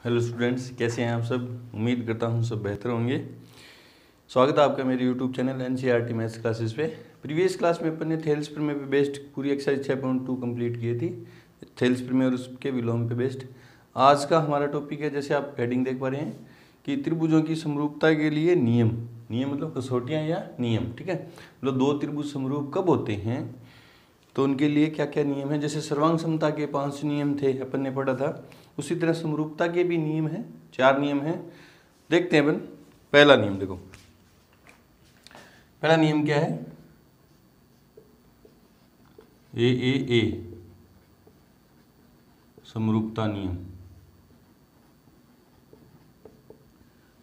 Hello students, कैसे हैं आप सब। उम्मीद करता हूं सब बेहतर होंगे। स्वागत है आपका मेरे YouTube channel NCERT maths classes पे। प्रीवियस क्लास में अपन ने थेल्स प्रमेय पे बेस्ड पूरी एक्सरसाइज 6.2 कंप्लीट की थी, थेल्स प्रमेय और उसके विलोम पे बेस्ड। आज का हमारा टॉपिक है, जैसे आप हेडिंग देख पा रहे हैं कि त्रिभुजों की समरूपता के लिए नियम। नियम मतलब कसौटियाँ या नियम, ठीक है। मतलब दो त्रिभुज समरूप कब होते हैं तो उनके लिए क्या क्या नियम है। जैसे सर्वांग समता के 5 नियम थे, अपन ने पढ़ा था, उसी तरह समरूपता के भी नियम हैं, 4 नियम हैं। देखते हैं अपन। पहला नियम देखो, पहला नियम क्या है। ए समरूपता नियम,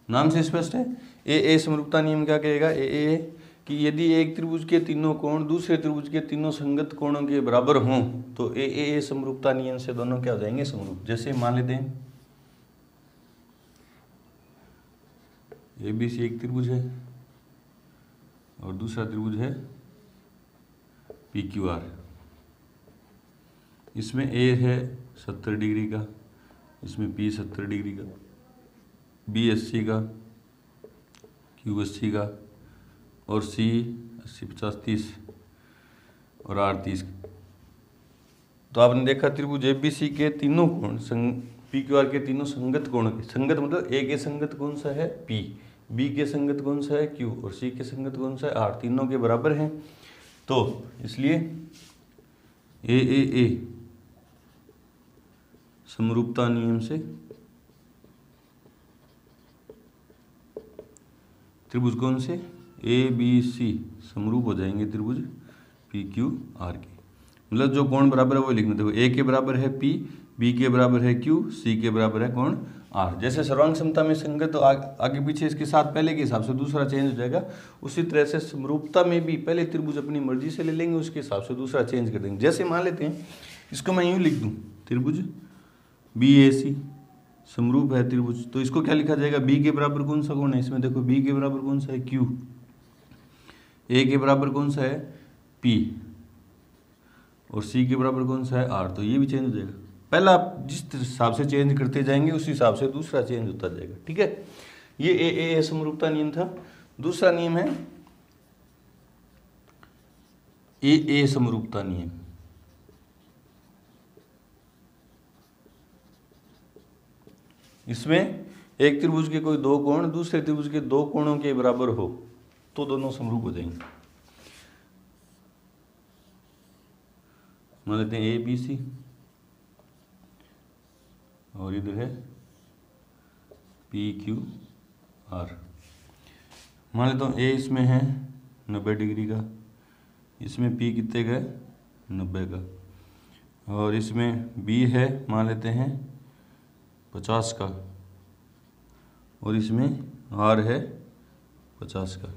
नाम से स्पष्ट है। ए समरूपता नियम क्या कहेगा। ए कि यदि एक त्रिभुज के तीनों कोण दूसरे त्रिभुज के तीनों संगत कोणों के बराबर हों तो ए समरूपता नियम से दोनों क्या हो जाएंगे, समरूप। जैसे मान लेते हैं ABC एक त्रिभुज है और दूसरा त्रिभुज है PQR। इसमें A है 70 डिग्री का, इसमें P 70 डिग्री का, B 80 का, Q 80 का और C 80 50 30 और R 30 का। तो आपने देखा त्रिभुज ABC के तीनों कोण PQR के तीनों संगत कोणों के, संगत मतलब A के संगत कौन सा है P, B के संगत कौन सा है Q और C के संगत कौन सा है R, तीनों के बराबर हैं। तो इसलिए ए समरूपता नियम से त्रिभुज कौन से ABC समरूप हो जाएंगे त्रिभुज PQR के। मतलब जो कोण बराबर है वो लिखना। देखो A के बराबर है P, B के बराबर है Q, C के बराबर है कोण R। जैसे सर्वांग समता में संगत तो आगे पीछे इसके साथ पहले के हिसाब से दूसरा चेंज हो जाएगा, उसी तरह से समरूपता में भी पहले त्रिभुज अपनी मर्जी से ले लेंगे, उसके हिसाब से दूसरा चेंज कर देंगे। जैसे मान लेते हैं, इसको मैं यूँ लिख दूँ, त्रिभुज BAC समरूप है त्रिभुज, तो इसको क्या लिखा जाएगा। B के बराबर कौन सा कोण है, इसमें देखो B के बराबर कौन सा है Q, A के बराबर कौन सा है P और C के बराबर कौन सा है R। तो ये भी चेंज हो जाएगा। पहला आप जिस हिसाब से चेंज करते जाएंगे उस हिसाब से दूसरा चेंज होता जाएगा, ठीक है। ये ए समरूपता नियम था। दूसरा नियम है ए समरूपता नियम। इसमें एक त्रिभुज के कोई दो कोण दूसरे त्रिभुज के दो कोणों के बराबर हो तो दोनों समरूप हो जाएंगे। मान लेते हैं ABC और इधर है PQR। मान लेता हूँ A इसमें है 90 डिग्री का, इसमें P कितने का है 90 का, और इसमें B है मान लेते हैं 50 का और इसमें R है 50 का।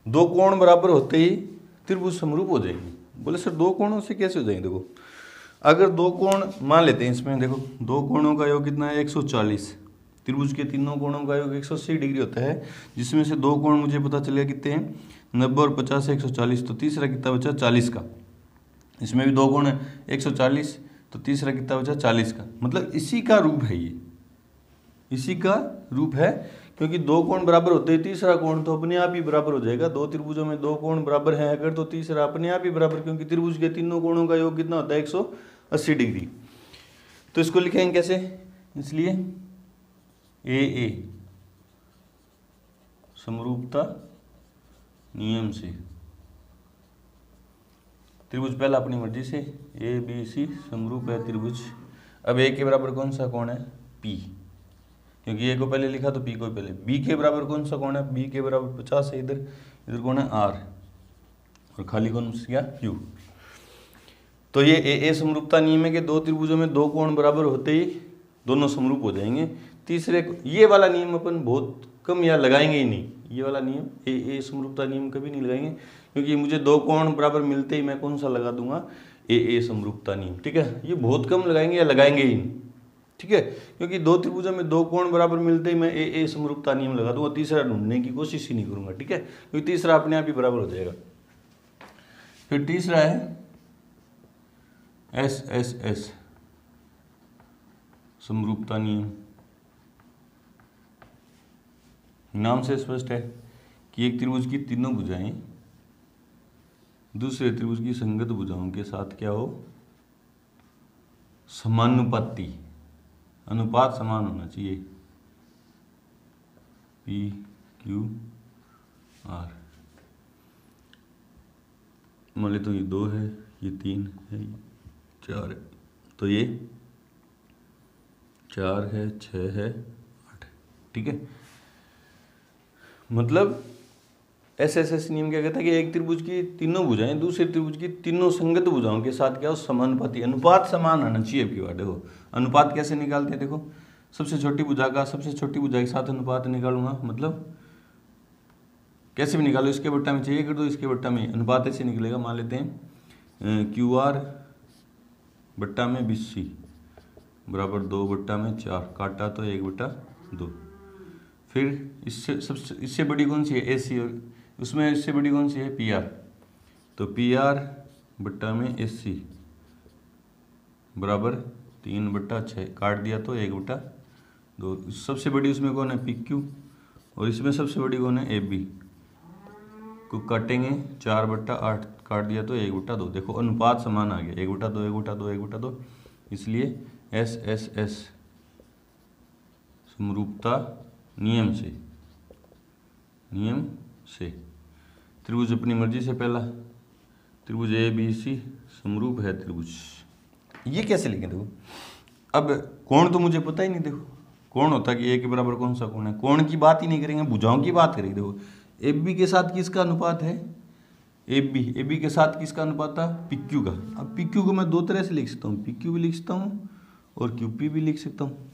दो कोण बराबर होते ही त्रिभुज समरूप हो जाएंगे। बोले सर दो कोणों से कैसे हो जाएंगे। देखो अगर दो कोण मान लेते हैं, इसमें देखो दो कोणों का योग कितना है 140, त्रिभुज के तीनों कोणों का योग 180 डिग्री होता है, जिसमें से दो कोण मुझे पता चलेगा कितने हैं 90 और 50 है 140, तो तीसरा कितना बचा 40 का। इसमें भी दो कोण है 140, तो तीसरा कितना बचा 40 का। मतलब इसी का रूप है, ये इसी का रूप है, क्योंकि दो कोण बराबर होते हैं तीसरा कोण तो अपने आप ही बराबर हो जाएगा। दो त्रिभुजों में दो कोण बराबर हैं अगर, तो तीसरा अपने आप ही बराबर, क्योंकि त्रिभुज के तीनों कोणों का योग कितना होता है 180 डिग्री। तो इसको लिखेंगे कैसे, इसलिए ए समरूपता नियम से त्रिभुज पहला अपनी मर्जी से ABC समरूप है त्रिभुज। अब A के बराबर कौन सा कोण है P, क्योंकि A को पहले लिखा तो P को पहले। B के बराबर कौन सा कोण है, B के बराबर 50 है, इधर कौन है R और खाली कौन गया Q। तो ये ए समरूपता नियम है कि दो त्रिभुजों में दो कोण बराबर होते ही दोनों समरूप हो जाएंगे। तीसरे ये वाला नियम अपन बहुत कम या लगाएंगे ही नहीं, ये वाला नियम ए समरूपता नियम कभी नहीं लगाएंगे, क्योंकि मुझे दो कोण बराबर मिलते ही मैं कौन सा लगा दूंगा ए समरूपता नियम, ठीक है। ये बहुत कम लगाएंगे या लगाएंगे ही नहीं, ठीक है, क्योंकि दो त्रिभुजों में दो कोण बराबर मिलते ही मैं ए समरूपता नियम लगा दूंगा, तीसरा ढूंढने की कोशिश ही नहीं करूंगा, ठीक है, क्योंकि तीसरा अपने आप ही बराबर हो जाएगा। फिर तीसरा है एस समरूपता नियम। नाम से स्पष्ट है कि एक त्रिभुज की तीनों भुजाएं दूसरे त्रिभुज की संगत भुजाओं के साथ क्या हो, समानुपाती, अनुपात समान होना चाहिए, पी क्यू आर। मान लेते तो ये 2 है, ये 3 है, ये 4 है, तो ये 4 है, 6 है, 8 है। ठीक है, मतलब एस नियम क्या कहता है कि एक त्रिभुज की तीनों भुजाएं दूसरे त्रिभुज की तीनों संगत भुजाओं के साथ क्या हो, समानुपाती, अनुपात समान आना चाहिए। आपकी बात देखो, अनुपात कैसे निकालते हैं, देखो सबसे छोटी भुजा का सबसे छोटी भुजा के साथ अनुपात निकालूंगा, मतलब कैसे भी निकालो, इसके बट्टा में चाहिए कर दो, इसके बट्टा में, अनुपात ऐसे निकलेगा। मान लेते हैं क्यू आर बट्टा में BC बराबर 2/4, काटा तो 1/2। फिर इससे बड़ी कौन सी है, AC, उसमें इससे बड़ी कौन सी है, PR, तो PR बट्टा में AC बराबर 3/6, काट दिया तो 1/2। सबसे बड़ी उसमें कौन है, PQ, और इसमें सबसे बड़ी कौन है, AB, को काटेंगे 4/8, काट दिया तो 1/2। देखो अनुपात समान आ गया, 1/2 1/2 1/2, इसलिए SSS समरूपता नियम से त्रिभुज अपनी मर्जी से पहला त्रिभुज ABC समरूप है त्रिभुज। ये कैसे लिखें, देखो अब कोण तो मुझे पता ही नहीं, देखो कोण होता कि A के बराबर कौन सा कोण है, कोण की बात ही नहीं करेंगे, भुजाओं की बात करेंगे। देखो AB के साथ किसका अनुपात है, AB के साथ किसका अनुपात था, PQ का। अब PQ को मैं दो तरह से लिख सकता हूँ, PQ भी लिख सकता हूँ और QP भी लिख सकता हूँ।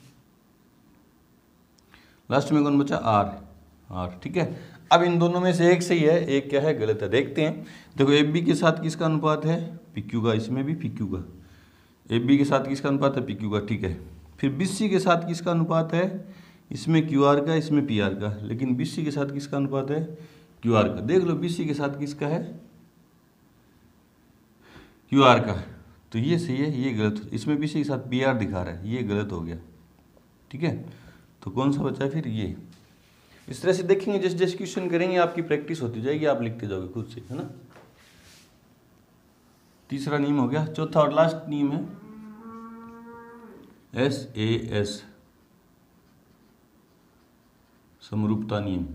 लास्ट में कौन बचा, R। ठीक है, अब इन दोनों में से एक सही है, एक क्या है, गलत है। देखते हैं, देखो AB के साथ किसका अनुपात है, PQ का, इसमें भी PQ का। AB के साथ किसका अनुपात है, PQ का, ठीक है। फिर BC के साथ किसका अनुपात है, इसमें QR का, इसमें PR का, लेकिन BC के साथ किसका अनुपात है, QR का। देख लो BC के साथ किसका है, QR का, तो ये सही है, ये गलत। इसमें BC के साथ PR दिखा रहा है, ये गलत हो गया। ठीक है, तो कौन सा बचा है फिर, ये। इस तरह से देखेंगे, जैसे जैसे क्वेश्चन करेंगे आपकी प्रैक्टिस होती जाएगी, आप लिखते जाओगे खुद से, है ना। तीसरा नियम हो गया। चौथा और लास्ट नियम है SAS समरूपता नियम।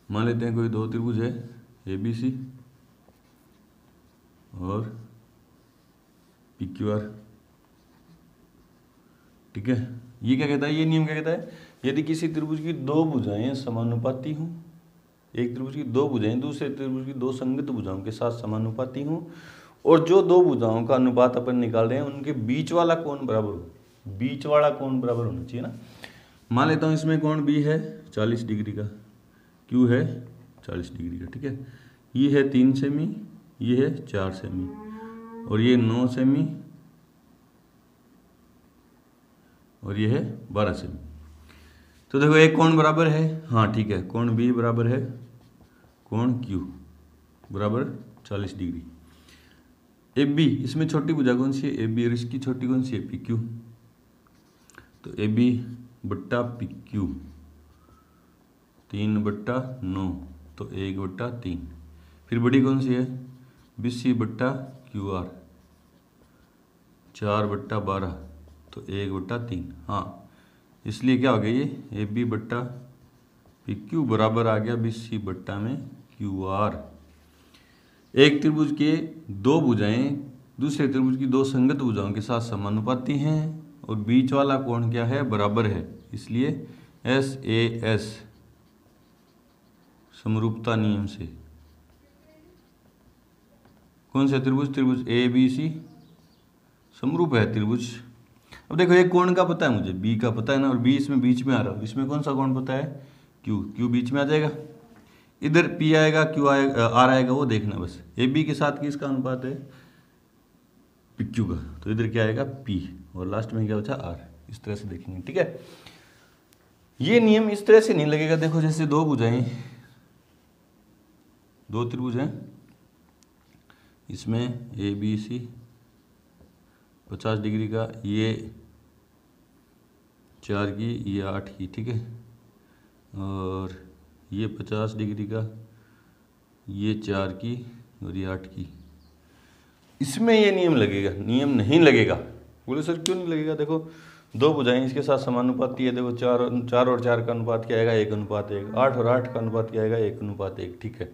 मान लेते हैं कोई दो त्रिभुज है ABC और PQR। ठीक है, ये क्या कहता है, ये नियम क्या कहता है, यदि किसी त्रिभुज की दो भुजाएं समानुपाती हों, एक त्रिभुज की दो भुजाएं दूसरे त्रिभुज की दो संगत भुजाओं के साथ समानुपाती हों, और जो दो भुजाओं का अनुपात अपन निकाल रहे हैं उनके बीच वाला कोण बराबर हो, बीच वाला कोण बराबर होना चाहिए ना। मान लेता हूँ इसमें कोण B है 40 डिग्री का, Q है 40 डिग्री का। ठीक है, ये है 3 सेमी, ये है 4 सेमी, और ये 9 सेमी, और ये है 12 सेमी। तो देखो एक कोण बराबर है, हाँ ठीक है, कोण B बराबर है कोण Q बराबर 40 डिग्री। AB, इसमें छोटी भुजा कौन सी है, AB, और इसकी छोटी कौन सी है, PQ। तो AB बट्टा PQ 3/9, तो 1/3। फिर बड़ी कौन सी है, BC बट्टा QR 4/12, तो 1/3। हाँ, इसलिए क्या हो गया, ये AB बट्टा PQ बराबर आ गया BC बट्टा में QR। एक त्रिभुज के दो भुजाएं दूसरे त्रिभुज की दो संगत भुजाओं के साथ समानुपाती हैं और बीच वाला कोण क्या है, बराबर है, इसलिए SAS समरूपता नियम से कौन सा त्रिभुज, त्रिभुज ABC समरूप है त्रिभुज। अब देखो एक कोण का पता है मुझे, B का पता है ना, और B इसमें बीच में आ रहा है, इसमें कौन सा कोण पता है, Q बीच में आ जाएगा, इधर P आएगा, Q आएगा, R आएगा, वो देखना बस। AB के साथ किसका अनुपात है, PQ का, तो इधर क्या आएगा P, और लास्ट में क्या बचा R। इस तरह से देखेंगे। ठीक है, ये नियम इस तरह से नहीं लगेगा। देखो जैसे दो भुजाएं, दो त्रिभुज हैं, इसमें ABC 50 डिग्री का, ये 4 की, ये 8 की, ठीक है। और ये 50 डिग्री का, ये 4 की और ये 8 की। इसमें ये नियम लगेगा? नियम नहीं लगेगा। बोले सर क्यों नहीं लगेगा? देखो दो भुजाएं इसके साथ समानुपाती है। देखो 4 और 4 का अनुपात क्या आएगा? 1:1। 8 और 8 का अनुपात क्या आएगा? 1:1, ठीक है।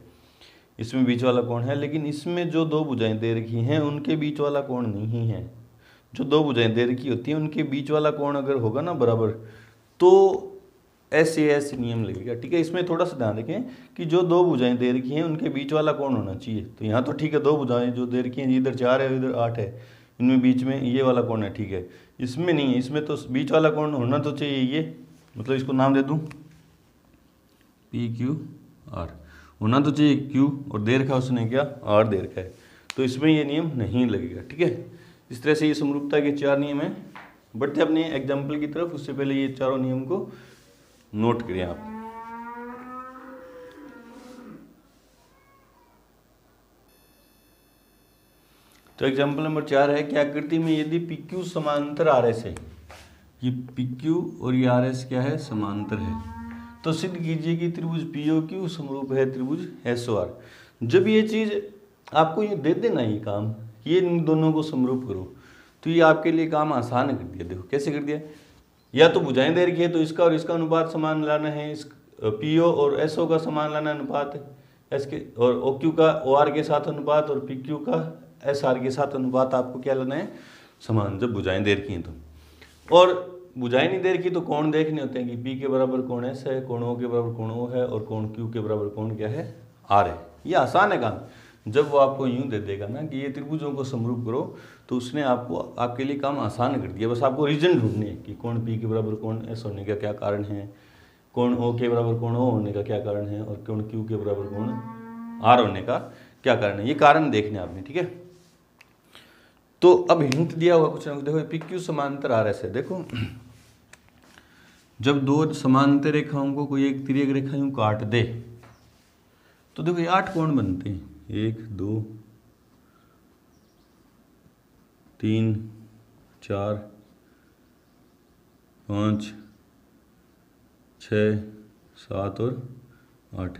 इसमें बीच वाला कोण है, लेकिन इसमें जो दो भुजाएं दे रखी हैं उनके बीच वाला कोण नहीं है। जो दो भुजाएं दे रखी होती हैं उनके बीच वाला कोण अगर होगा ना बराबर, तो ऐसे नियम लगेगा, ठीक है। इसमें थोड़ा सा ध्यान रखें कि जो दो भुजाएं दे रखी हैं उनके बीच वाला कोण होना चाहिए। तो यहाँ तो ठीक है, दो भुजाएं जो दे रखी हैं, इधर 4 है इधर 8 है, इनमें बीच में ये वाला कोण है, ठीक है। इसमें नहीं है, इसमें तो बीच वाला कोण होना तो चाहिए ये, मतलब इसको नाम दे दूँ PQR, होना तो चाहिए Q, और दे रखा उसने क्या? R दे रखा है, तो इसमें ये नियम नहीं लगेगा, ठीक है। इस तरह से ये समरूपता के 4 नियम हैं। बढ़ते अपने एग्जाम्पल की तरफ, उससे पहले ये चारों नियम को नोट करें आप। तो एग्जाम्पल नंबर 4 है कि आकृति में यदि PQ समांतर RS है, ये PQ और ये RS क्या है? समांतर है, तो सिद्ध कीजिए कि त्रिभुज POQ समरूप है त्रिभुज SOR। जब ये चीज आपको ये दे देना, ये काम, ये इन दोनों को समरूप करो, तो ये आपके लिए काम आसान कर दिया। देखो कैसे कर दिया? या तो भुजाएं दे रखी है तो इसका और इसका अनुपात समान लाना है, इस PO और SO का समान लाना अनुपात है, S के और OQ का OR के साथ अनुपात और PQ का SR के साथ अनुपात आपको क्या लाना है? समान, जब भुजाएं दे रखी हैं तो। और भुजाएं नहीं दे रखी तो कोण देखने होते हैं कि P के बराबर कोण S है, कोण O के बराबर कोण O है, और कोण Q के बराबर कोण क्या है? R है। ये आसान है काम। जब वो आपको यूं दे देगा ना कि ये त्रिभुजों को समरूप करो, तो उसने आपको आपके लिए काम आसान कर दिया। बस आपको रीजन ढूंढने हैं कि कोण P के बराबर कोण S होने का क्या कारण है, कोण O के बराबर कोण O होने का क्या कारण है, और कोण Q के बराबर कोण R होने का क्या कारण है। ये कारण देखने आपने, ठीक है। तो अब हिंट दिया हुआ कुछ ना कुछ। देखो PQ समांतर RS है। देखो जब दो समांतर रेखाओं को कोई एक तिर्यक रेखा यूं काट दे, तो देखो ये 8 कोण बनते हैं। 1 2 3 4 5 6 7 और 8।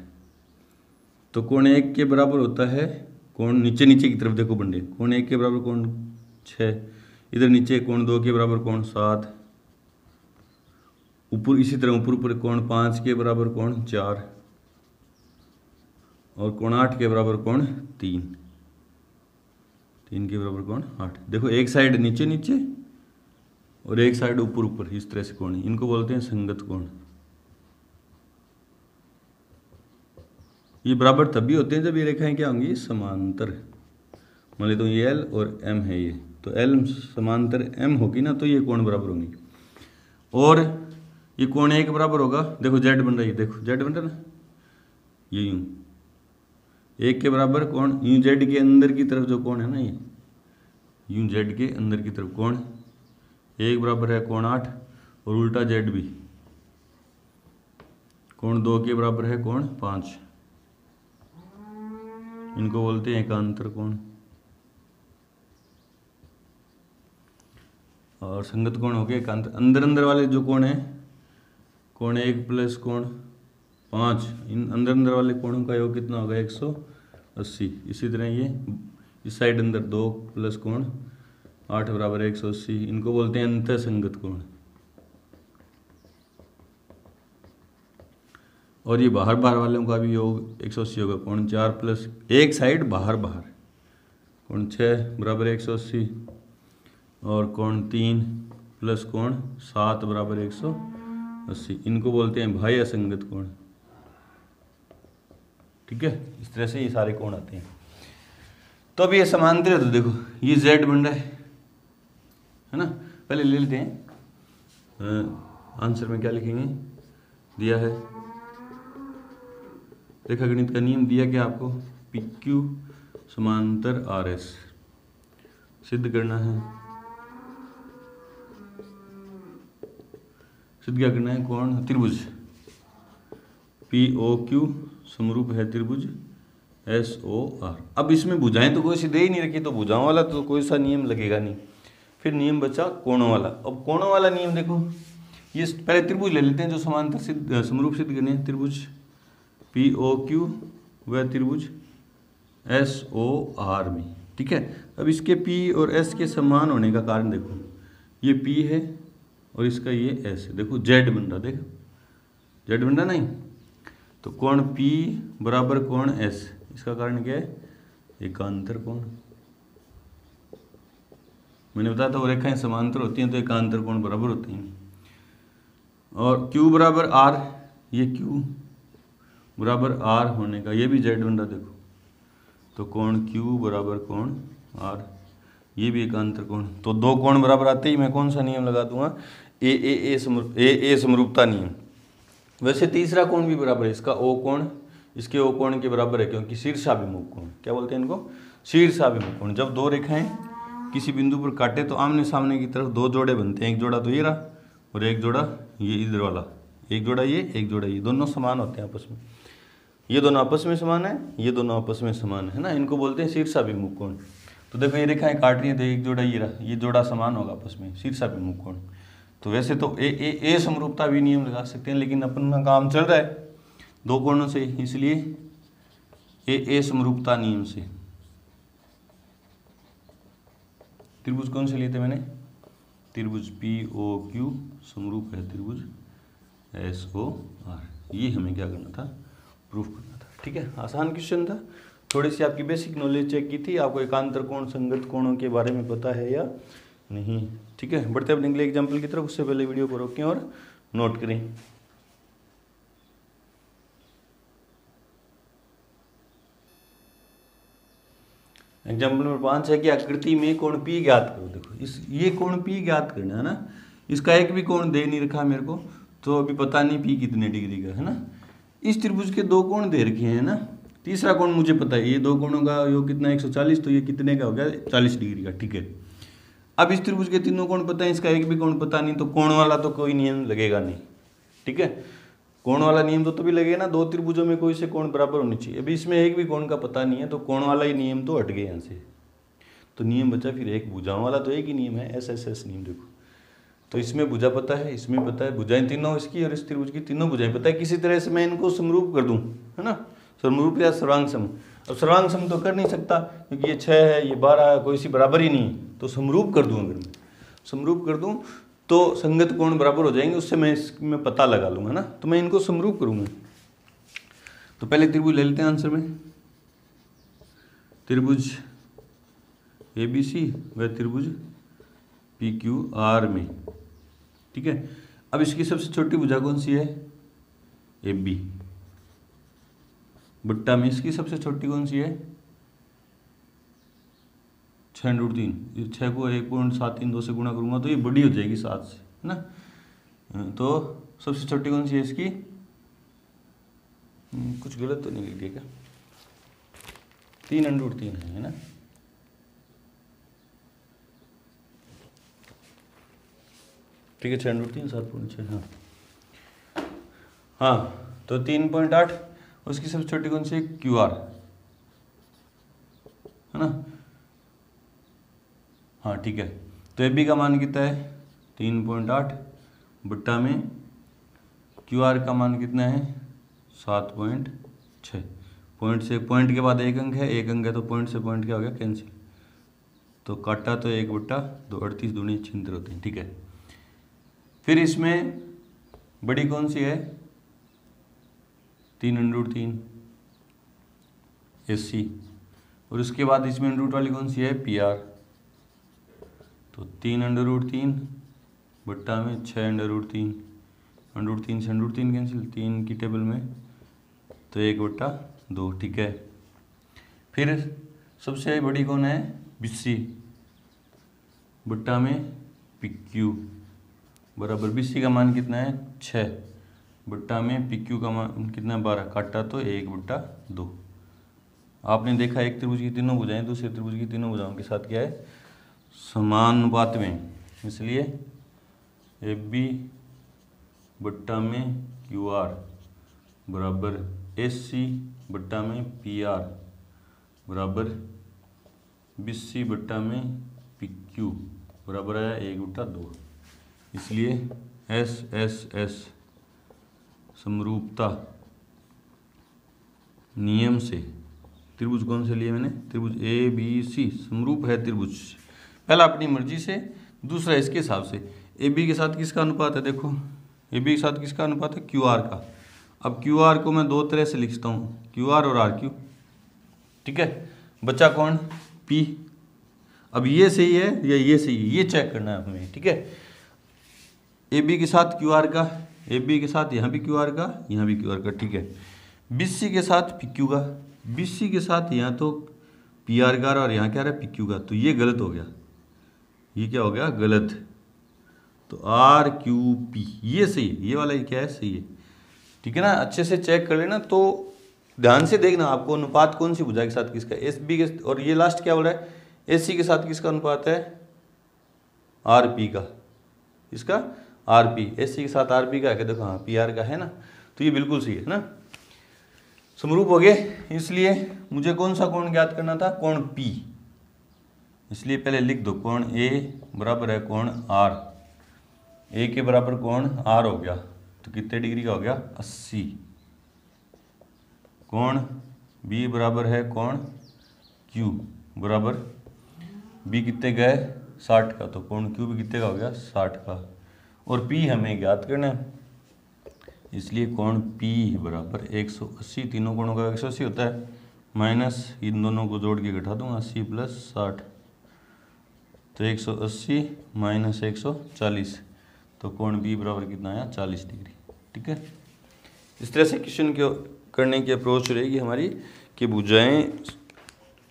तो कोण 1 के बराबर होता है, कोण नीचे नीचे की तरफ देखो बंडे, कोण 1 के बराबर कोण 6, इधर नीचे कोण 2 के बराबर कोण 7, ऊपर इसी तरह ऊपर कोण 5 के बराबर कोण 4, और कोण 8 के बराबर कोण 3 के बराबर कोण 8। देखो एक साइड नीचे नीचे और एक साइड ऊपर ऊपर, इस तरह से कोण, इनको बोलते हैं संगत कोण। ये बराबर तभी होते हैं जब ये रेखाएं क्या होंगी? समांतर। मान ली तो ये L और M है, ये तो L समांतर M होगी ना, तो ये कोण बराबर होंगी। और ये कोण 1 बराबर होगा, देखो Z बन रही है, देखो Z बन रहा है ना, ये यूं 1 के बराबर कोण, यूं Z के अंदर की तरफ जो कोण है ना, ये यूं Z के अंदर की तरफ कोण 1 बराबर है कोण 8, और उल्टा Z भी कोण 2 के बराबर है कोण 5। इनको बोलते हैं एकांतर कोण। और संगत कोण हो गए एकांतर। अंदर अंदर वाले जो कोण है, कोण 1 प्लस कोण 5, इन अंदर अंदर वाले कोणों का योग कितना होगा? 180। इसी तरह ये इस साइड अंदर 2 प्लस कोण 8 बराबर 180, इनको बोलते हैं अंतः संगत कोण। और ये बाहर बाहर वालों का भी योग 180 होगा, कोण 4 प्लस एक साइड बाहर बाहर कोण 6 बराबर 180, और कोण 3 प्लस कोण 7 बराबर 180, इनको बोलते हैं बाह्य असंगत कोण। ठीक है, इस तरह से ये सारे कोण आते हैं। तो अब ये समांतर है, तो देखो ये Z बन रहा है ना। पहले ले लेते हैं आंसर में क्या लिखेंगे, दिया है रेखा गणित का नियम दिया क्या आपको, PQ समांतर RS सिद्ध करना है। सिद्ध क्या करना है, कौन त्रिभुज POQ समरूप है त्रिभुज SOR। अब इसमें भुजाएं तो कोई सी दे ही नहीं रखी, तो भुजाओं वाला तो कोई सा नियम लगेगा नहीं। फिर नियम बचा कोणों वाला। अब कोणों वाला नियम देखो, ये पहले त्रिभुज ले लेते हैं जो समांतर सिद्ध समरूप सिद्ध करने हैं। त्रिभुज POQ व त्रिभुज SOR में, ठीक है। अब इसके P और S के समान होने का कारण देखो, ये P है और इसका ये S है, देखो Z बन रहा, देखो Z बन रहा नहीं, तो कोण P बराबर कोण S, इसका कारण क्या है, एकांतर कोण। मैंने बताया था वो रेखाएं समांतर होती हैं तो एकांतर कोण बराबर होते हैं। और Q बराबर R, ये Q बराबर R होने का, ये भी Z बन रहा देखो, तो कोण Q बराबर कोण R, ये भी एकांतर कोण। तो दो कोण बराबर आते ही मैं कौन सा नियम लगा दूंगा, ए समरूपता नियम। वैसे तीसरा कोण भी बराबर है, इसका O कोण इसके O कोण के बराबर है, क्योंकि शीर्षाभिमुख कोण, क्या बोलते हैं इनको, शीर्षाभिमुख कोण। जब दो रेखाएं किसी बिंदु पर काटे तो आमने सामने की तरफ दो जोड़े बनते हैं, एक जोड़ा तो ये रहा और एक जोड़ा ये इधर वाला, एक जोड़ा ये एक जोड़ा ये, दोनों समान होते हैं आपस में, ये दोनों आपस में समान है, ये दोनों आपस में समान है ना, इनको बोलते हैं शीर्षाभिमुख कोण। तो देखो ये रेखाएं काट रही है तो एक जोड़ा ये रहा, ये जोड़ा समान होगा आपस में, शीर्षाभिमुख कोण। तो वैसे तो ए समरूपता भी नियम लगा सकते हैं, लेकिन अपन काम चल रहा है दो कोणों से, इसलिए ए समरूपता नियम से। त्रिभुज कौन से लिए थे मैंने, त्रिभुज POQ समरूप है त्रिभुज SOR, ये हमें क्या करना था, प्रूफ करना था, ठीक है। आसान क्वेश्चन था, थोड़ी सी आपकी बेसिक नॉलेज चेक की थी, आपको एकांतर कोण संगत कोणों के बारे में पता है या नहीं, ठीक है। बढ़ते अपने अगले एग्जाम्पल की तरफ, उससे पहले वीडियो को रोकें और नोट करें। एग्जाम्पल नंबर 5 है कि आकृति में कोण P ज्ञात करो। देखो ये कोण P ज्ञात करना है ना, इसका एक भी कोण दे नहीं रखा मेरे को, तो अभी पता नहीं P कितने डिग्री का है ना। इस त्रिभुज के दो कोण दे रखे हैं ना, तीसरा कोण मुझे पता है, ये दो कोणों का योग कितना 140, तो ये कितने का हो गया 40 डिग्री का, ठीक है। अब इस त्रिभुज के तीनों कोण पता है, इसका एक भी कोण पता नहीं, तो कोण वाला तो कोई नियम लगेगा नहीं, ठीक है। कोण वाला नियम तो तभी लगेगा ना, दो त्रिभुजों में कोई से कोण बराबर होने चाहिए। अभी इसमें एक भी कोण का पता नहीं है, तो कोण वाला ही नियम तो हट गए यहाँ से, तो नियम बचा फिर एक भुजाओं वाला, तो एक ही नियम है SSS नियम। देखो तो इसमें भुजा पता है, इसमें पता है, भुजाएं तीनों इसकी और इस त्रिभुज की तीनों भुजाएं पता है। किसी तरह से मैं इनको समरूप कर दूं, है ना, समरूप या सर्वांग सम। अब सर्वांग सम तो कर नहीं सकता क्योंकि ये 6 है ये 12 है, कोई सी बराबर ही नहीं, तो समरूप कर दूं, अगर मैं समरूप कर दूं तो संगत कोण बराबर हो जाएंगे, उससे मैं इसमें पता लगा लूंगा ना, तो मैं इनको समरूप करूंगा। तो पहले त्रिभुज ले लेते हैं आंसर में, त्रिभुज ABC व त्रिभुज PQR में, ठीक है। अब इसकी सबसे छोटी भुजा कौन सी है, AB, बट्टा में इसकी सबसे छोटी कौन सी है 6√3, 6 को 1.732 से गुणा करूंगा तो ये बड़ी हो जाएगी 7 से, है ना। तो सबसे छोटी कौन सी है इसकी, कुछ गलत तो नहीं लिख दिया क्या, 3√3 है ना। ठीक है 6√3 7.6, हाँ तो 3.8, उसकी सबसे छोटी कौन सी है QR, है ना। हाँ ठीक है, तो AB का मान कितना है 3.8, बट्टा में QR का मान कितना है 7.6। पॉइंट से पॉइंट के बाद एक अंक है, एक अंक है तो पॉइंट से पॉइंट क्या हो गया कैंसिल, तो काटा तो 1/2, 38 दूनी 76 होते हैं, ठीक है। फिर इसमें बड़ी कौन सी है 3√3 SC, और उसके बाद इसमें अंडर रूट वाली कौन सी है PR, तो 3√3 बट्टा में 6√3, √3 से √3 कैंसिल, 3 की टेबल में तो 1/2, ठीक है। फिर सबसे बड़ी कौन है BC, बट्टा में PQ बराबर BC का मान कितना है 6, बट्टा में PQ का मान कितना है 12, काटा तो 1/2। आपने देखा एक त्रिभुज की तीनों भुजाएं दूसरे त्रिभुज की तीनों भुजाओं के साथ क्या है समानुपात में, इसलिए AB बट्टा में QR बराबर SC बट्टा में PR बराबर BC बट्टा में PQ बराबर आया 1/2, इसलिए SSS समरूपता नियम से त्रिभुज कौन से लिए मैंने, त्रिभुज ABC समरूप है त्रिभुज। पहला अपनी मर्जी से, दूसरा इसके हिसाब से। AB के साथ किसका अनुपात है, देखो AB के साथ किसका अनुपात है, QR का। अब QR को मैं दो तरह से लिखता हूँ, QR और RQ, ठीक है। बचा कौन, P। अब ये सही है या ये सही है, ये चेक करना है हमें, ठीक है। AB के साथ QR का, AB के साथ यहाँ भी QR का, यहाँ भी QR का, ठीक है। BC के साथ PQ का, BC के साथ यहाँ तो PR का और यहाँ क्या रहा है, PQ का। तो ये गलत हो गया, ये क्या हो गया, गलत। तो RQP ये सही है, ये वाला ये क्या है, सही है, ठीक है ना। अच्छे से चेक कर लेना, तो ध्यान से देखना आपको अनुपात कौन सी भुजा के साथ किसका, SB के, और ये लास्ट क्या बोल रहा है, AC के साथ किसका अनुपात है, RP का, इसका RP, AC के साथ RP का है, देखो हाँ PR का है ना। तो ये बिल्कुल सही है ना, समरूप हो गए। इसलिए मुझे कौन सा कोण ज्ञात करना था, कोण P। इसलिए पहले लिख दो, कोण A बराबर है कोण R। A के बराबर कोण R हो गया, तो कितने डिग्री का हो गया, 80। कोण B बराबर है कोण Q बराबर, B कितने गए 60 का, तो कोण Q भी कितने का हो गया, 60 का। और P हमें ज्ञात करना है, इसलिए कोण P बराबर 180, तीनों कोणों का 180 होता है, माइनस इन दोनों को जोड़ के घटा दूंगा, 80 + 60, तो 180 माइनस 140, तो कोण B बराबर कितना आया, 40 डिग्री, ठीक है। इस तरह से क्वेश्चन को करने की अप्रोच रहेगी हमारी कि भुजाएं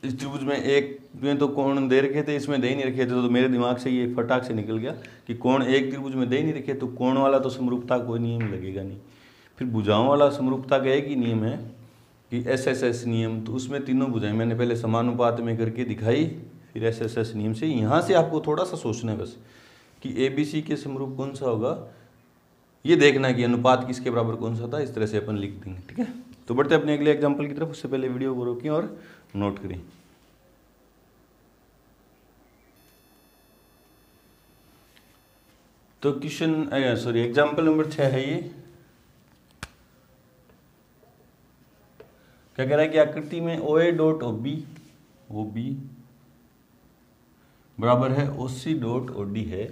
इस त्रिभुज में एक में तो कोण दे रखे थे, इसमें दे ही नहीं रखे थे, तो मेरे दिमाग से ये फटाक से निकल गया कि कोण एक त्रिभुज में दे ही नहीं रखे, तो कोण वाला तो समरूपता कोई नियम लगेगा नहीं। फिर भुजाओं वाला समरूपता का एक ही नियम है कि SSS नियम, तो उसमें तीनों भुजाएं मैंने पहले समानुपात में करके दिखाई, फिर SSS नियम से। यहाँ से आपको थोड़ा सा सोचना है बस कि ABC के समरूप कौन सा होगा, ये देखना है कि अनुपात किसके बराबर कौन सा था, इस तरह से अपन लिख देंगे, ठीक है। तो बढ़ते अपने अगले एग्जाम्पल की तरफ, उससे पहले वीडियो को रोकें और नोट करें। तो क्वेश्चन सॉरी एग्जाम्पल नंबर 6 है ये। क्या कह रहा है कि आकृति में OA डॉट OB बराबर है OC डॉट OD है,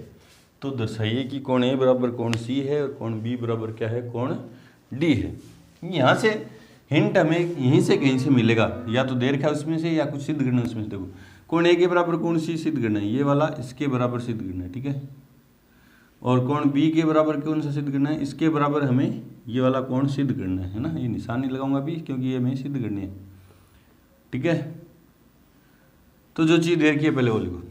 तो दर्शाइए कि कोण A बराबर कोण C है और कोण B बराबर क्या है, कोण D है। यहाँ से हिंट हमें यहीं से कहीं से मिलेगा, या तो दे रखा है उसमें से या कुछ सिद्ध करना है उसमें से। देखो कोण A के बराबर कोण C सिद्ध करना है, ये वाला इसके बराबर सिद्ध करना है, ठीक है। और कोण B के बराबर कौन सा सिद्ध करना है, इसके बराबर हमें ये वाला कोण सिद्ध करना है ना। ये निशान नहीं लगाऊंगा अभी क्योंकि ये हमें सिद्ध करनी है, ठीक है। तो जो चीज़ दे रखी है पहले वो लिखो,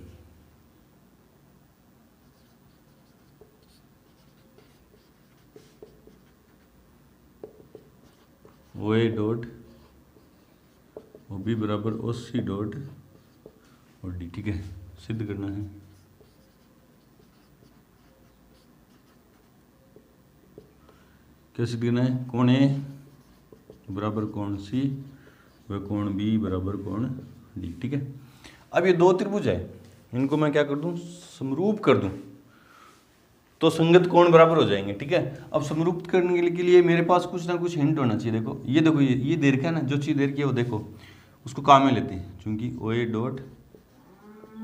OA डॉट OB बराबर OC डॉट OD, ठीक है, सिद्ध करना है। क्या सिद्ध करना है, कोण A बराबर कोण C व कोण B बराबर कोण D, ठीक है। अब ये दो त्रिभुज है, इनको मैं क्या कर दूं, समरूप कर दूं, तो संगत कोण बराबर हो जाएंगे, ठीक है। अब समरूप करने के लिए मेरे पास कुछ ना कुछ हिंट होना चाहिए। देखो ये दे रखा है ना, जो चीज़ दे रखी है वो देखो, उसको काम में लेते हैं, चूंकि OA डॉट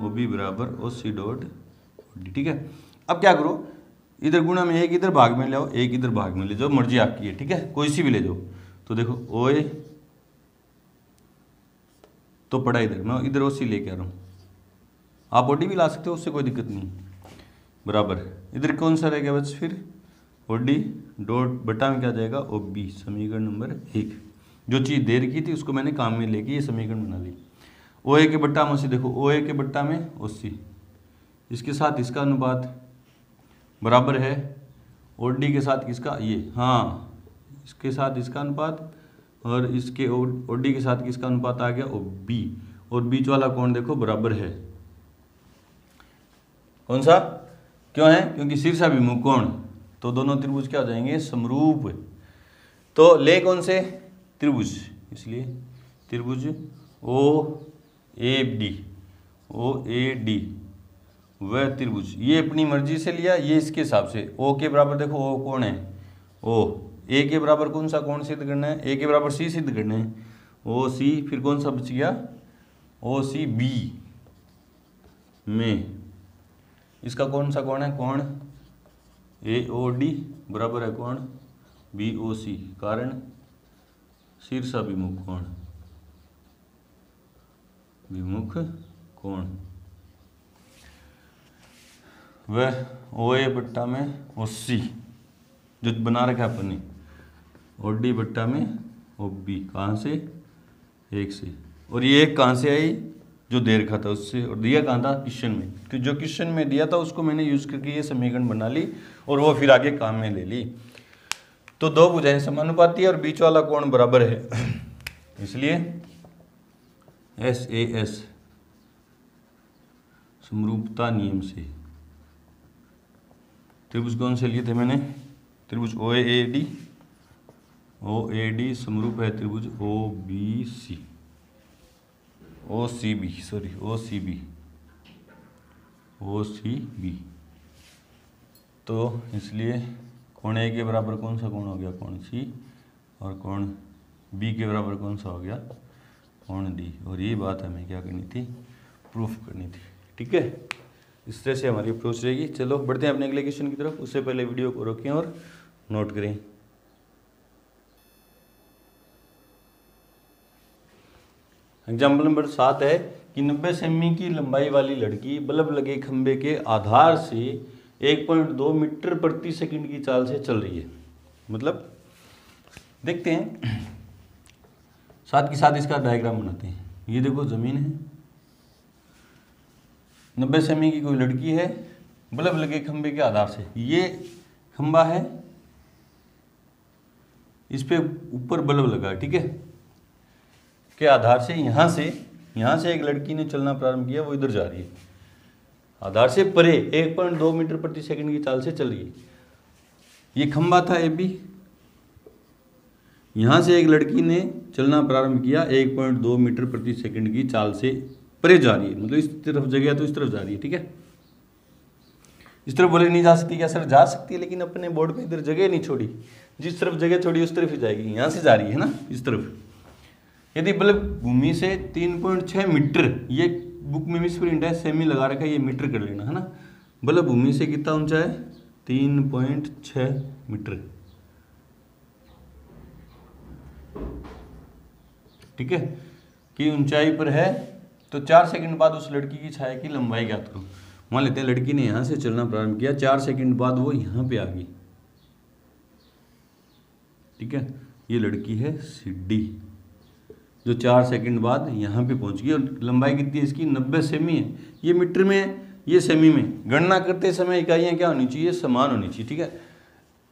OB बराबर OC डॉट OD, ठीक है। अब क्या करो, इधर गुणा में एक इधर भाग में ले आओ, एक इधर भाग में ले जाओ, मर्जी आपकी है, ठीक है, कोई सी भी ले जाओ। तो देखो OA तो पड़ा इधर, मैं इधर OC लेके आ रहा हूँ, आप OD भी ला सकते हो, उससे कोई दिक्कत नहीं, बराबर। इधर कौन सा रहेगा बस, फिर OD डॉट बटा में क्या जाएगा, OB, समीकरण नंबर 1। जो चीज़ दे रखी थी उसको मैंने काम में लेके ये समीकरण बना ली। OA के बट्टा में OC, देखो OA के बट्टा में OC, इसके साथ इसका अनुपात बराबर है OD के साथ किसका, ये हाँ, इसके साथ इसका अनुपात, और इसके OD के साथ किसका अनुपात आ गया, OB। और बीच वाला कोण देखो बराबर है, कौन सा, क्यों है, क्योंकि शीर्षाभिमुख कोण, तो दोनों त्रिभुज क्या हो जाएंगे, समरूप। तो ले कौन से, त्रिभुज, इसलिए त्रिभुज OAD वह त्रिभुज, ये अपनी मर्जी से लिया, ये इसके हिसाब से। ओ के बराबर देखो ओ कौन है, ओ। ए के बराबर कौन सा कोण सिद्ध करना है, ए के बराबर सी सिद्ध करना है, ओ सी। फिर कौन सा बच गया, ओ सी बी में इसका कौन सा कोण है, कोण ए ओ डी बराबर है कोण बी ओ सी, कारण शीर्षाभिमुख कोण, विमुख कोण। वह ओ ए बट्टा में ओ सी जो बना रखा है अपन ने, ओ डी बट्टा में ओ बी, कहाँ से, एक से। और ये एक कहाँ से आई, जो दे रखा था उससे, और दिया कहाँ था, क्वेश्चन में, कि जो क्वेश्चन में दिया था उसको मैंने यूज करके ये समीकरण बना ली और वो फिर आगे काम में ले ली। तो दो भुजाएं समानुपाती है और बीच वाला कोण बराबर है, इसलिए एस ए एस समरूपता नियम से त्रिभुज कौन से लिए थे मैंने, त्रिभुज ओ ए डी समरूप है त्रिभुज ओ बी सी, ओ सी बी, सॉरी ओ सी बी। तो इसलिए कोण ए के बराबर कौन सा कोण हो गया, कोण सी, और कोण बी के बराबर कौन सा हो गया, कोण डी। और ये बात हमें क्या करनी थी, प्रूफ करनी थी। ठीक है, इस तरह से हमारी अप्रोच रहेगी। चलो बढ़ते हैं अपने अगले क्वेश्चन की तरफ। उससे पहले वीडियो को रोकें और नोट करें। एग्जाम्पल नंबर 7 है कि 90 सेमी की लंबाई वाली लड़की बल्ब लगे खंबे के आधार से 1.2 मीटर प्रति सेकंड की चाल से चल रही है। मतलब देखते हैं, साथ के साथ इसका डायग्राम बनाते हैं। ये देखो जमीन है, 90 सेमी की कोई लड़की है, बल्ब लगे खंबे के आधार से, ये खंबा है, इस पे ऊपर बल्ब लगा, ठीक है, के आधार से यहाँ से एक लड़की ने चलना प्रारंभ किया, वो इधर जा रही है, आधार से परे 1.2 मीटर प्रति सेकंड की चाल से चल रही है। ये खंबा था ए बी, यहाँ से एक लड़की ने चलना प्रारंभ किया, 1.2 मीटर प्रति सेकंड की चाल से परे जा रही है, मतलब इस तरफ जगह तो इस तरफ जा रही है, ठीक है। इस तरफ बोले नहीं जा सकती क्या सर, जा सकती है, लेकिन अपने बोर्ड पे इधर जगह नहीं छोड़ी, जिस तरफ जगह छोड़ी उस तरफ ही जाएगी। यहाँ से जा रही है ना इस तरफ। यदि बल्ब भूमि से 3.6 मीटर, ये बुक में मिसप्रिंट है, सेमी लगा रखा है, ये मीटर कर लेना है ना। बल्ब भूमि से कितना ऊंचा है, 3.6 मीटर, ठीक है, की ऊंचाई पर है। तो 4 सेकंड बाद उस लड़की की छाया की लंबाई ज्ञात करो। मान लेते हैं लड़की ने यहाँ से चलना प्रारंभ किया, 4 सेकंड बाद वो यहाँ पे आ गई, ठीक है। ये लड़की है सिड्डी, जो 4 सेकंड बाद यहाँ पे पहुँच गई, और लंबाई कितनी है इसकी, 90 सेमी है। ये मीटर में है, ये सेमी में। गणना करते समय इकाइयाँ क्या होनी चाहिए, समान होनी चाहिए, ठीक है।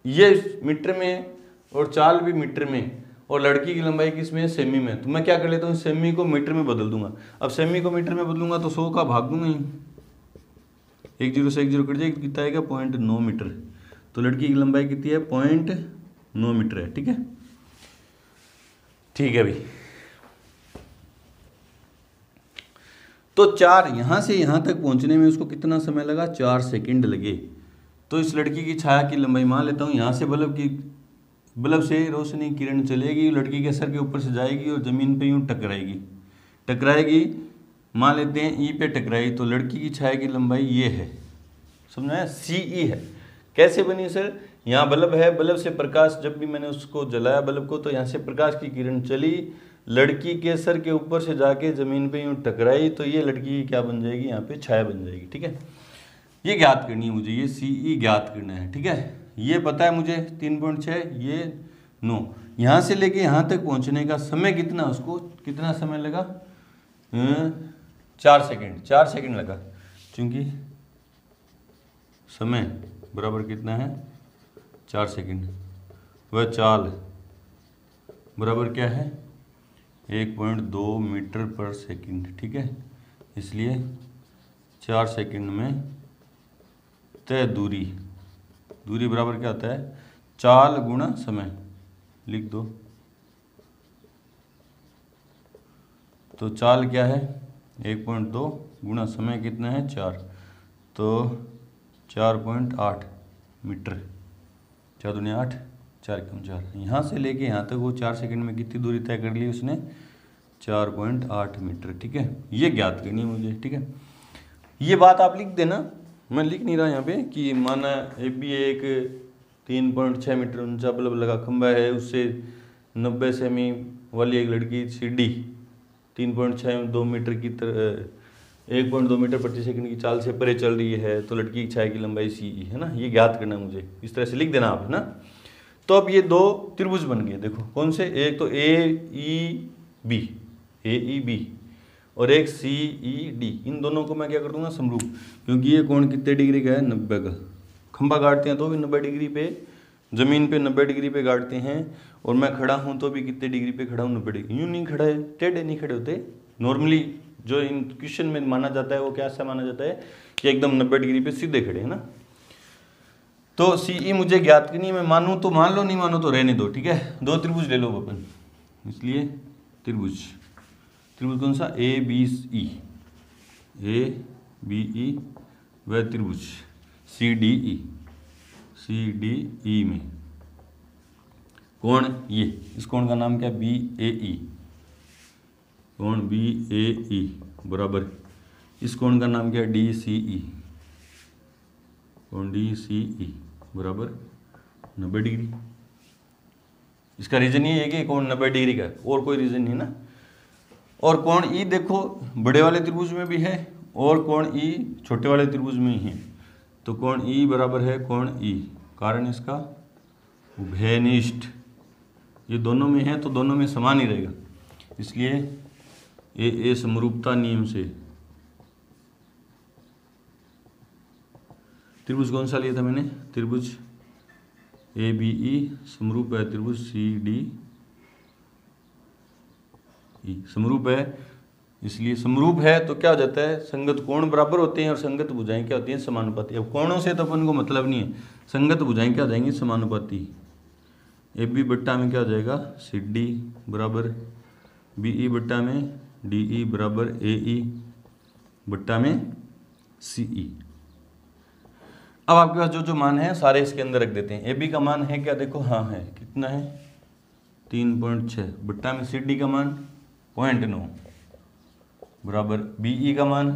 ये मीटर में और चाल भी मीटर में, और लड़की की लंबाई किस में है, सेमी में। तो मैं क्या कर लेता हूँ, सेमी को मीटर में बदल दूंगा। अब सेमी को मीटर में बदलूंगा तो 100 का भाग दूंगा ही, 1 0 से 1 0 कट जाएगा, कितना आएगा, 0.9 मीटर। तो लड़की की लंबाई कितनी है, 0.9 मीटर है, ठीक है। ठीक है भाई, तो 4 यहाँ से यहाँ तक पहुँचने में उसको कितना समय लगा, 4 सेकंड लगे। तो इस लड़की की छाया की लंबाई मान लेता हूँ, यहाँ से बल्ब से रोशनी किरण चलेगी, लड़की के सर के ऊपर से जाएगी और ज़मीन पे यूँ टकराएगी, मान लेते हैं ई पे टकराई, तो लड़की की छाया की लंबाई ये है, समझ में आया, सी ई है। कैसे बनी सर, यहाँ बल्ब है, बल्ब से प्रकाश, जब भी मैंने उसको जलाया बल्ब को, तो यहाँ से प्रकाश की किरण चली, लड़की के सर के ऊपर से जाके ज़मीन पे यूँ टकराई, तो ये लड़की की क्या बन जाएगी, यहाँ पे छाया बन जाएगी, ठीक है। ये ज्ञात करनी है मुझे, ये सी ई ज्ञात करना है, ठीक है। ये पता है मुझे 3.6, ये 9। यहाँ से लेके यहाँ तक पहुँचने का समय कितना, उसको कितना समय लगा, 4 सेकंड लगा, क्योंकि समय बराबर कितना है, 4 सेकंड। वह चाल बराबर क्या है, 1.2 मीटर पर सेकंड, ठीक है। इसलिए 4 सेकंड में तय दूरी बराबर क्या होता है, चाल गुणा समय, लिख दो। तो चाल क्या है, 1.2 गुणा समय कितना है, 4। तो 4.8 मीटर, 4 दूनी 8, 4 कम 4, यहाँ से लेके यहाँ तक वो 4 सेकंड में कितनी दूरी तय कर ली उसने, 4.8 मीटर। ठीक है, ये ज्ञात करनी है मुझे। ठीक है, ये बात आप लिख देना, मैं लिख नहीं रहा यहाँ पे कि माना ए बी एक 3.6 मीटर ऊंचा बल्ब लगा खंबा है, उससे 90 सेमी वाली एक लड़की सी डी 3.62 मीटर की 1.2 मीटर प्रति सेकंड की चाल से परे चल रही है, तो लड़की की छाया की लंबाई सी ई है ना, ये ज्ञात करना मुझे, इस तरह से लिख देना आप, है ना। तो अब ये दो त्रिभुज बन गए, देखो कौन से, एक तो ए ई बी और एक सी ई डी, इन दोनों को मैं क्या कर दूंगा, समरूप, क्योंकि ये कोण कितने डिग्री का है, 90 का। खंबा गाड़ते हैं तो भी 90 डिग्री पे, जमीन पे 90 डिग्री पे गाड़ते हैं, और मैं खड़ा हूं तो भी कितने डिग्री पे खड़ा हूं, 90 डिग्री। यूं नहीं खड़ा है, टेढ़े नहीं खड़े होते। नॉर्मली जो इन क्वेश्चन में माना जाता है वो क्या ऐसा माना जाता है कि एकदम 90 डिग्री पे सीधे खड़े, है ना। तो सी ई मुझे ज्ञात करनी है, मैं मानूं तो मान लो, नहीं मानो तो रहने दो। ठीक है, दो त्रिभुज ले लो अपन, इसलिए त्रिभुज कौन सा, ए बी ई व त्रिभुज सी डी ई में कोण ये, इस कोण का नाम क्या, बी ए ई, कोण बी ए ई बराबर, इस कोण का नाम क्या, डी सी ई, कोण डी सी ई बराबर 90 डिग्री। इसका रीजन ये है कि कोण 90 डिग्री का है, और कोई रीजन नहीं ना। और कोण ई देखो बड़े वाले त्रिभुज में भी है और कोण ई छोटे वाले त्रिभुज में ही है, तो कोण ई बराबर है कोण ई, कारण इसका उभयनिष्ठ, ये दोनों में है तो दोनों में समान ही रहेगा, इसलिए ए समरूपता नियम से त्रिभुज कौन सा लिया था मैंने, त्रिभुज ए बी ई समरूप है त्रिभुज सी डी ई, समरूप है, इसलिए समरूप है तो क्या हो जाता है, संगत कोण बराबर होते हैं और संगत भुजाएं क्या होती हैं, समानुपाती। अब कोणों से तो अपन को मतलब नहीं है, संगत भुजाएं क्या हो जाएंगी, समानुपाती। ए बी बट्टा में क्या हो जाएगा, सी डी बराबर बी ई बट्टा में डी ई बराबर ए ई बट्टा में सी ई। अब आपके पास जो जो मान है सारे इसके अंदर रख देते हैं। ए बी का मान है क्या, देखो हाँ है, कितना है 3.6 बट्टा में सी डी का मान 0.9 बराबर बीई का मान,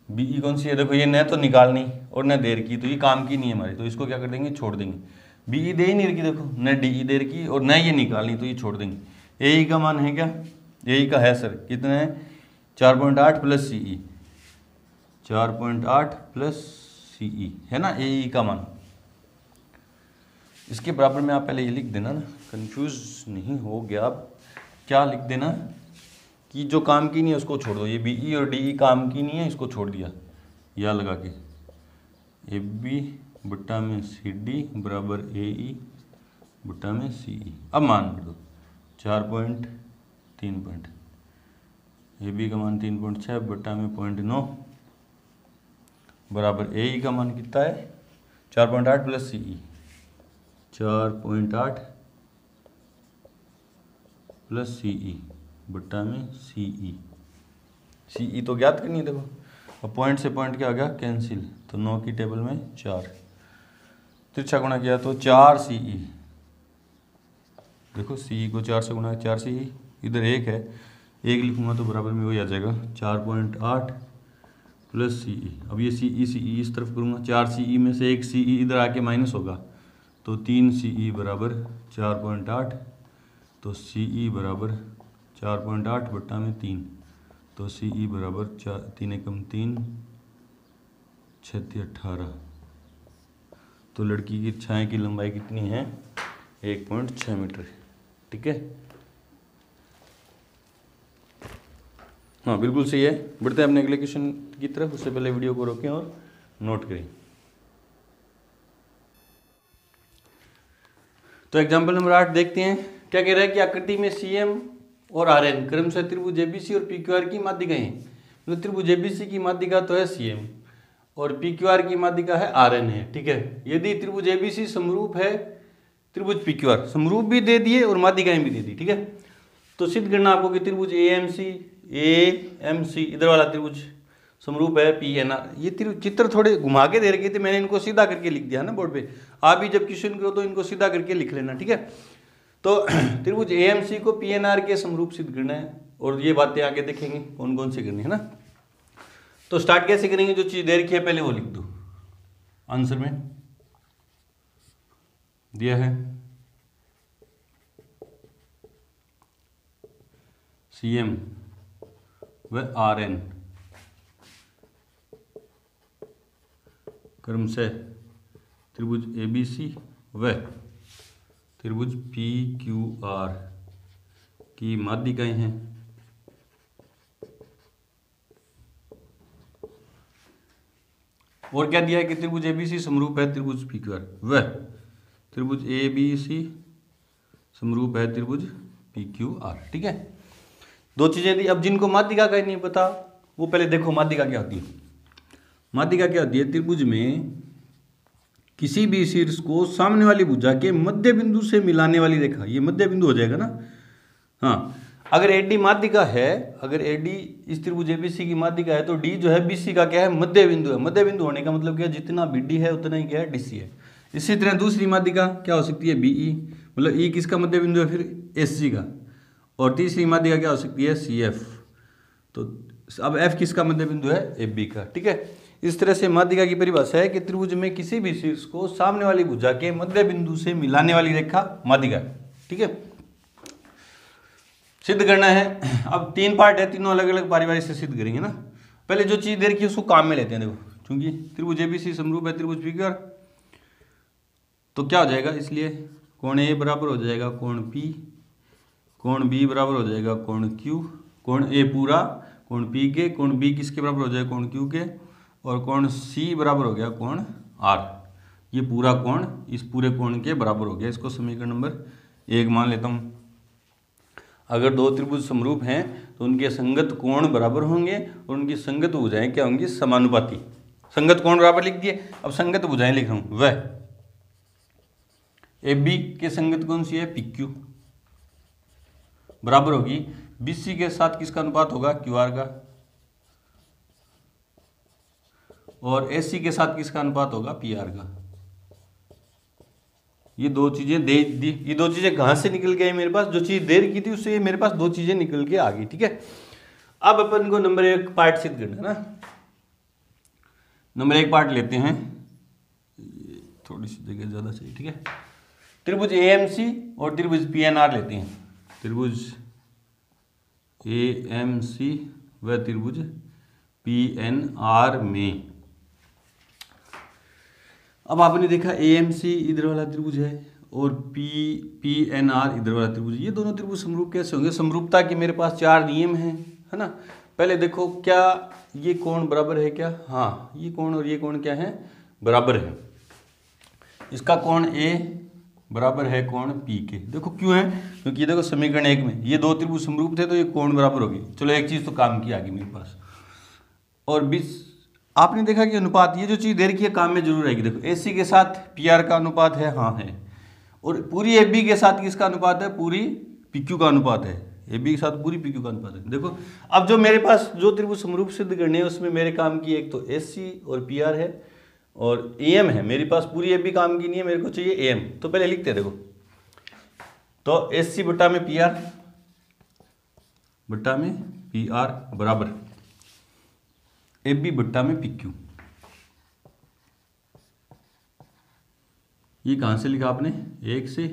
बीई कौन सी है, देखो ये न तो निकालनी और न देर की, तो ये काम की नहीं है हमारी, तो इसको क्या कर देंगे, छोड़ देंगे। बीई दे ही नहीं रखी, देखो न डी देर की और न ये निकालनी, तो ये छोड़ देंगे। ए का मान है क्या, ए का है सर कितना है 4.8 प्लस सी ई, 4.8 प्लस सी ई है ना ए का मान। इसके बराबर में आप पहले ये लिख देना ना, कंफ्यूज नहीं हो गया आप, क्या लिख देना कि जो काम की नहीं है उसको छोड़ दो, ये बीई और डीई काम की नहीं है, इसको छोड़ दिया, या लगा के ए बी बट्टा में सी डी बराबर ए ई बट्टा में सी ई। अब मान दो 4.3 ए बी का मान 3.6 बट्टा में 0.9 बराबर ए ई का मान कितना है 4.8 प्लस सी ई, 4.8 प्लस सी ई बट्टा में सी ई तो ज्ञात करनी है। देखो अब पॉइंट से पॉइंट क्या आ गया, कैंसिल, तो 9 की टेबल में 4, तिरछा गुणा किया तो 4 सी ई, देखो सी ई को 4 से गुणा 4 सी ई, इधर 1 है, 1 लिखूंगा तो बराबर में वही आ जाएगा 4.8 प्लस सी ई। अब ये सी ई इस तरफ करूँगा, 4 सी ई में से 1 सी ई इधर आके माइनस होगा, तो 3 सी ई बराबर 4.8, तो सी ई बराबर 4.8 बट्टा में 3, तो सी ई बराबर 3 एकम 3 6 18, तो लड़की की छाया की लंबाई कितनी है 1.6 मीटर। ठीक है, हाँ बिल्कुल सही है। बढ़ते हैं अपने अगले क्वेश्चन की तरफ, उससे पहले वीडियो को रोकें और नोट करें। तो एग्जाम्पल नंबर 8 देखते हैं, क्या कह रहा है कि आकृति में सीएम और आरएन क्रमशः त्रिभुज एबीसी और पीक्यूआर की माध्यिका है। मतलब त्रिभुज एबीसी की माध्यिका तो है सीएम और पीक्यूआर की माध्यिका है आरएन है। ठीक है, यदि त्रिभुज एबीसी समरूप है त्रिभुज पीक्यूआर, समरूप भी दे दिए और माध्यिकाएं भी दे दी। ठीक है, तो सिद्ध करना आपको कि त्रिभुज एएमसी इधर वाला त्रिभुज समरूप है पी एन आर। ये चित्र थोड़े घुमा के दे रखे थे, मैंने इनको सीधा करके लिख दिया ना बोर्ड पे। आप भी जब क्वेश्चन करो तो इनको सीधा करके लिख लेना, ठीक है। तो त्रिभुज एएमसी को पीएनआर के समरूप सिद्ध करना है, और ये बातें आगे देखेंगे कौन कौन सी करनी है ना। तो स्टार्ट कैसे करेंगे, जो चीज दे रखी है पहले वो लिख दो। आंसर में दिया है सीएम व आरएन क्रम से त्रिभुज एबीसी व त्रिभुज पी क्यू आर की माध्यिकाएं हैं। और क्या दिया है कि त्रिभुज एबीसी समरूप है त्रिभुज पी क्यू आर, व त्रिभुज एबीसी समरूप है त्रिभुज पी क्यू आर, ठीक है। दो चीजें दी। अब जिनको माध्यिका का ही नहीं पता वो पहले देखो माध्यिका क्या होती है। माध्यिका क्या होती है, त्रिभुज में किसी भी शीर्ष को सामने वाली भुजा के मध्य बिंदु से मिलाने वाली रेखा, ये मध्य बिंदु हो जाएगा ना। हाँ, अगर एडी माध्यिका है, अगर एडी इस त्रिभुज एबीसी की माध्यिका है तो डी जो है बीसी का क्या है, मध्य बिंदु है। मध्य बिंदु होने का मतलब क्या है, जितना बीडी है उतना ही क्या है, डीसी है। इसी तरह दूसरी माध्यिका क्या हो सकती है, बीई, मतलब ई किसका मध्य बिंदु है, फिर एसजी का। और तीसरी माध्यिका क्या हो सकती है, सीएफ। तो अब एफ किसका मध्य बिंदु है, एबी का, ठीक है। इस तरह से माध्यिका की परिभाषा है कि त्रिभुज में किसी भी शीर्ष को सामने वाली भुजा के मध्य बिंदु से मिलाने वाली रेखा माध्यिका, ठीक है। सिद्ध करना है। अब तीन पार्ट है, तीनों अलग अलग बारी से सिद्ध करेंगे ना। पहले जो चीज दे रखी है उसको काम में लेते हैं। देखो, क्योंकि त्रिभुज एबीसी समरूप है त्रिभुज पी क्यू आर, तो क्या हो जाएगा, इसलिए कोण ए बराबर हो जाएगा कोण पी, कोण बी बराबर हो जाएगा कोण क्यू, कोण ए पूरा कोण पी के, कोण बी किसके बराबर हो जाएगा, कोण क्यू के, और कोण सी बराबर हो गया कोण आर। ये पूरा कोण इस पूरे कोण के बराबर हो गया। इसको समीकरण नंबर 1 मान लेता हूं। अगर दो त्रिभुज समरूप हैं तो उनके संगत कोण बराबर होंगे और उनकी संगत भुजाएं क्या होंगी, समानुपाती। संगत कोण बराबर लिख दिए, अब संगत भुजाएं लिख रहा हूं। वह ए बी के संगत कौन सी है, पी क्यू, बराबर होगी बीसी के साथ किसका अनुपात होगा, क्यू आर का, और एसी के साथ किसका अनुपात होगा, पी आर का। ये दो चीजें दे दी। ये दो चीजें कहां से निकल गई मेरे पास, जो चीज दे रखी थी उससे मेरे पास दो चीजें निकल के आ गई, ठीक है। अब अपन को नंबर 1 पार्ट सिद्ध करना है ना। नंबर 1 पार्ट लेते हैं, थोड़ी सी जगह ज्यादा चाहिए, ठीक है। त्रिभुज एएमसी और त्रिभुज पीएनआर लेते हैं। त्रिभुज एएमसी व त्रिभुज पीएनआर में अब आपने देखा एएमसी इधर वाला त्रिभुज है और पीएनआर इधर वाला त्रिभुज। ये दोनों त्रिभुज समरूप कैसे होंगे, समरूपता के मेरे पास 4 नियम हैं, है ना। पहले देखो, क्या ये कोण बराबर है क्या, हाँ, ये कोण और ये कोण क्या है, बराबर है। इसका कोण ए बराबर है कोण पी के। देखो क्यों है, क्योंकि देखो समीकरण 1 में ये दो त्रिभुज समरूप थे तो ये कोण बराबर होगी। चलो एक चीज तो काम की आ गई मेरे पास। और 20 आपने देखा कि अनुपात, ये जो चीज दे रखी है काम में जरूर आएगी। देखो एसी के साथ पीआर का अनुपात है, हाँ है, और पूरी एबी के साथ किसका अनुपात है, पूरी पीक्यू का अनुपात है। एबी के साथ पूरी पीक्यू का अनुपात है। देखो अब जो मेरे पास जो त्रिभुज समरूप सिद्ध करने हैं उसमें मेरे काम की एक तो एसी और पीआर है और एएम है। मेरे पास पूरी एबी काम की नहीं है, मेरे को चाहिए एएम। तो पहले लिखते हैं, देखो तो एसी बटा में पीआर बटा में पीआर बराबर एबी बट्टा में पीक्यू। ये कहां से लिखा आपने, 1 से,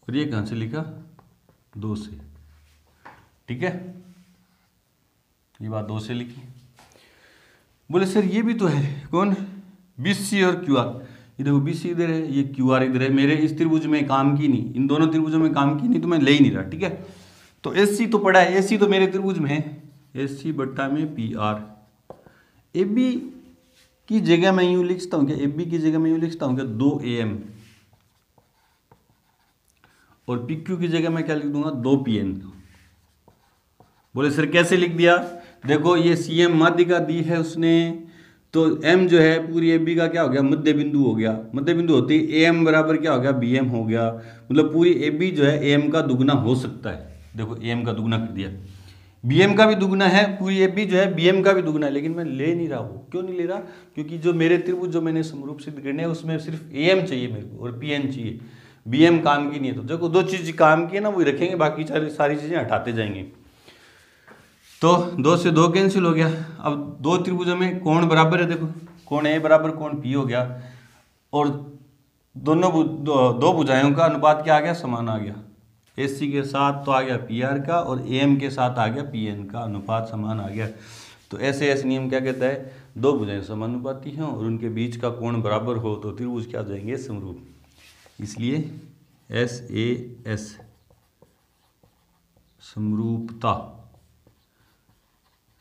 और ये कहां से लिखा, 2 से, ठीक है। ये बात 2 से लिखी। बोले सर ये भी तो है, कौन, बीसी और क्यू आर। ये देखो बीसी इधर है, ये क्यू आर इधर है। मेरे इस त्रिभुज में काम की नहीं, इन दोनों त्रिभुजों में काम की नहीं, तो मैं ले ही नहीं रहा, ठीक है। तो एसी तो पड़ा है, एसी तो मेरे त्रिभुज में है, एसी बट्टा में पी आर। ए बी की जगह मैं यूं लिखता हूं क्या, ए बी की जगह मैं यूं लिखता हूं क्या, 2 AM, और पी क्यू की जगह मैं क्या लिख दूंगा, 2 PN। बोले सर कैसे लिख दिया, देखो ये CM माध्यिका दी है उसने, तो M जो है पूरी ए बी का क्या हो गया, मध्य बिंदु हो गया। मध्य बिंदु होती है AM बराबर क्या हो गया, BM हो गया। मतलब पूरी ए बी जो है AM का दुगना हो सकता है। देखो AM का दुगना कर दिया। बी एम का भी दुगना है, पूरी ए बी जो है बी एम का भी दुगना है, लेकिन मैं ले नहीं रहा हूँ। क्यों नहीं ले रहा? क्योंकि जो मेरे त्रिभुज जो मैंने समरूप सिद्ध करने हैं उसमें सिर्फ ए एम चाहिए मेरे को और पी एन चाहिए, बी एम काम की नहीं है। तो देखो दो चीज़ काम की है ना, वही रखेंगे, बाकी सारी चीज़ें हटाते जाएंगे। तो 2 से 2 कैंसिल हो गया। अब दो त्रिभुजों में कोण बराबर है, देखो कोण ए बराबर कोण पी हो गया, और दोनों दो भुजाओं का अनुपात क्या आ गया? समान आ गया। एस सी के साथ तो आ गया पी आर का, और ए एम के साथ आ गया पी एन का, अनुपात समान आ गया। तो ऐसे ऐसे नियम क्या कहता है? दो भुजाएं समानुपाती हैं और उनके बीच का कोण बराबर हो तो त्रिभुज क्या हो जाएंगे? समरूप। इसलिए एस ए एस समरूपता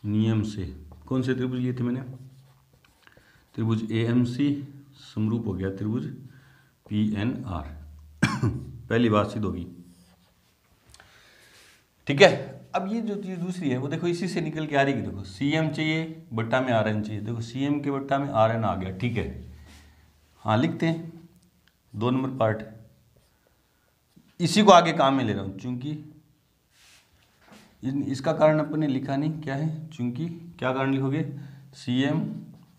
नियम से कौन से त्रिभुज लिए थे मैंने? त्रिभुज ए एम सी समरूप हो गया त्रिभुज पी एन आर। पहली बात सिद्ध होगी। ठीक है। अब ये जो चीज़ दूसरी है वो देखो इसी से निकल के आ रही है। देखो सी एम चाहिए बट्टा में आर एन चाहिए, देखो सी एम के बट्टा में आर एन आ गया। ठीक है, हाँ लिखते हैं 2 नंबर पार्ट, इसी को आगे काम में ले रहा हूँ, चूंकि इसका कारण अपन ने लिखा नहीं, क्या है? चूंकि क्या कारण लिखोगे? सी एम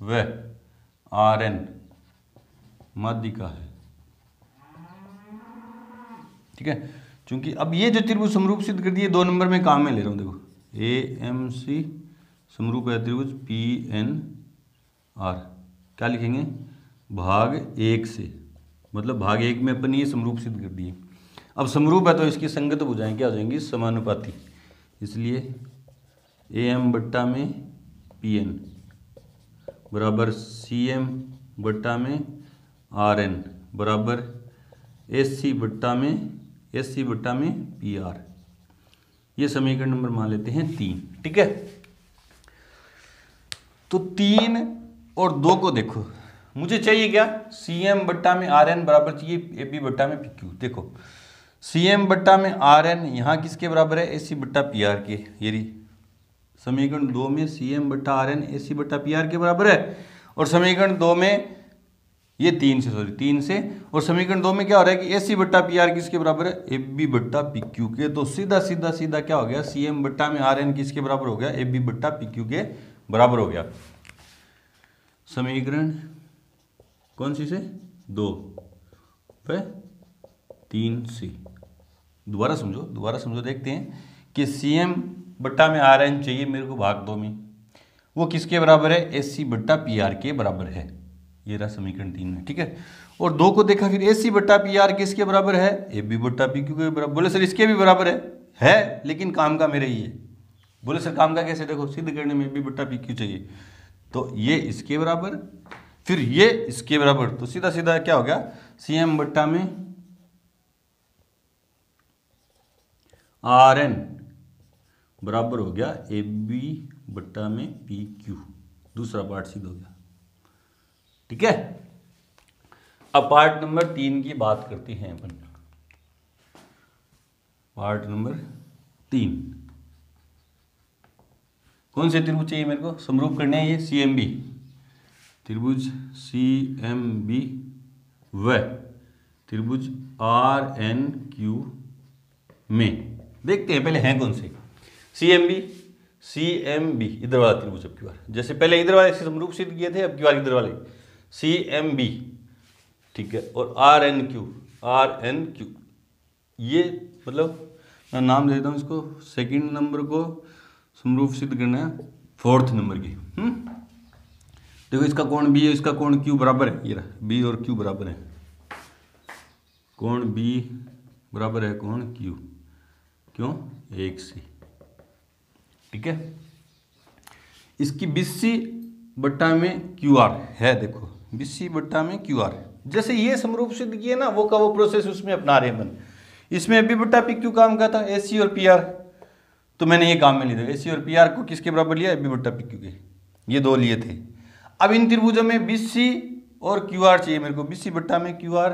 व आर एन माध्यिका है। ठीक है, चूंकि अब ये जो त्रिभुज समरूप सिद्ध कर दिए 2 नंबर में काम में ले रहा हूँ। देखो ए एम सी समरूप है त्रिभुज पी एन आर, क्या लिखेंगे? भाग 1 से, मतलब भाग 1 में अपन ये समरूप सिद्ध कर दिए। अब समरूप है तो इसकी संगत भुजाएं क्या हो जाएंगी? समानुपाती। इसलिए ए एम बट्टा में पी एन बराबर सी एम बट्टा में आर एन बराबर एस सी बट्टा में पी आर। ये समीकरण नंबर मान लेते हैं 3। ठीक है, तो 3 और 2 को देखो, मुझे चाहिए क्या? सी एम बट्टा में आर एन बराबर चाहिए ए बी बट्टा में पी क्यू। देखो सी एम बट्टा में आर एन यहाँ किसके बराबर है? ए सी बट्टा पी आर के। ये समीकरण 2 में सी एम बट्टा आर एन ए सी बट्टा पी आर के बराबर है, और समीकरण 2 में ये 3 से, और समीकरण 2 में क्या हो रहा है कि ए सी बट्टा पी आर किसके बराबर है? ए बी बट्टा पी क्यू के। तो सीधा सीधा सीधा क्या हो गया? सी एम बट्टा में आर एन किसके बराबर हो गया? ए बी बट्टा पी क्यू के बराबर हो गया। समीकरण कौन सी से? 2 व 3 से। दोबारा समझो, देखते हैं कि सी एम बट्टा में आर एन चाहिए मेरे को भाग 2 में, वो किसके बराबर है? एस सी बट्टा पी आर के बराबर है। ये रहा समीकरण 3 में। ठीक है, और 2 को देखा फिर ए सी बट्टा पी आर किसके बराबर है? ए बी बट्टा पी क्यू के बराबर। बोले सर इसके भी बराबर है लेकिन काम का मेरे ही है। बोले सर काम का कैसे? देखो सिद्ध करने में ए बी बट्टा पी क्यू चाहिए, तो ये इसके बराबर फिर ये इसके बराबर, तो सीधा सीधा क्या हो गया? सी एम बट्टा में आर एन बराबर हो गया ए बी बट्टा में पी क्यू। दूसरा पार्ट सिद्ध हो गया। ठीक है, अब पार्ट नंबर 3 की बात करते हैं अपन। पार्ट नंबर 3, कौन से त्रिभुज चाहिए मेरे को? समरूप करने हैं ये सी एम बी, त्रिभुज सी एम बी व त्रिभुज आर एन क्यू में। देखते हैं पहले हैं कौन से। सी एम बी इधर वाला त्रिभुज, अब की बार जैसे पहले इधर वाले से समरूप सिद्ध किए थे, अब की बार इधर वाले सी एम बी। ठीक है, और आर एन क्यू, ये मतलब मैं नाम दे देता हूँ इसको, सेकंड नंबर को समरूप सिद्ध करना है 4th नंबर की। देखो इसका कोण बी है, इसका कोण क्यू बराबर है। ये रहा बी और क्यू बराबर है, कोण बी बराबर है कोण क्यू, क्यों? 1 से। ठीक है, इसकी BC बट्टा में क्यू आर है। देखो BC बट्टा में क्यू आर, जैसे ये समरूप सिद्ध किए ना वो का वो प्रोसेस उसमें अपना रहे हैं। इसमें बी बट्टा पी क्यू काम का था, AC और PR, तो मैंने ये काम में लिया। AC और PR को किसके बराबर लिया? बी बट्टा पी क्यू के, ये 2 लिए थे। अब इन त्रिभुजों में BC और QR चाहिए मेरे को। BC बट्टा में QR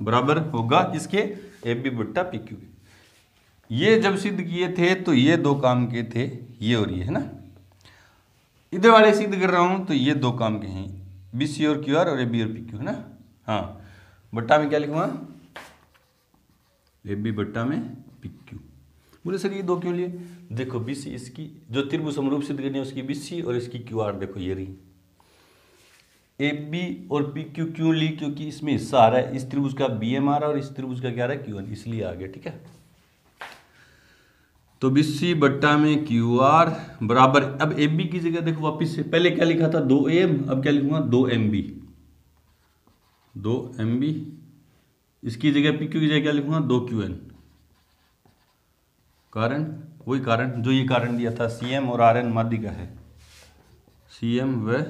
बराबर होगा किसके? AB बट्टा पी क्यू के। ये जब सिद्ध किए थे तो ये 2 काम के थे, ये और ये है ना। इधर वाले सिद्ध कर रहा हूं तो ये 2 काम के हैं, BC और QR और AB और PQ है ना। हाँ, बट्टा में क्या लिखूंगा? ए बी बट्टा में पी क्यू। बोले सर ये दो क्यों लिए? देखो बी सी इसकी जो त्रिभुज समरूप सिद्ध करनी है उसकी बी सी और इसकी क्यू आर देखो ये रही। ए बी और पी क्यू क्यों ली? क्योंकि इसमें हिस्सा आ रहा है इस त्रिभुज का बी एम आ रहा है और इस त्रिभुज का क्या आ रहा है क्यू एन, इसलिए आ गया। ठीक है, तो बी सी बट्टा में क्यू आर बराबर, अब ए बी की जगह देखो वापिस से पहले क्या लिखा था 2 एम, अब क्या लिखूंगा 2 एम बी, 2 एम बी। इसकी जगह पी क्यू की जगह क्या लिखूंगा 2 क्यू एन। कारण वही कारण जो ये कारण दिया था, सी एम और आर एन माध्यिका है, सी एम व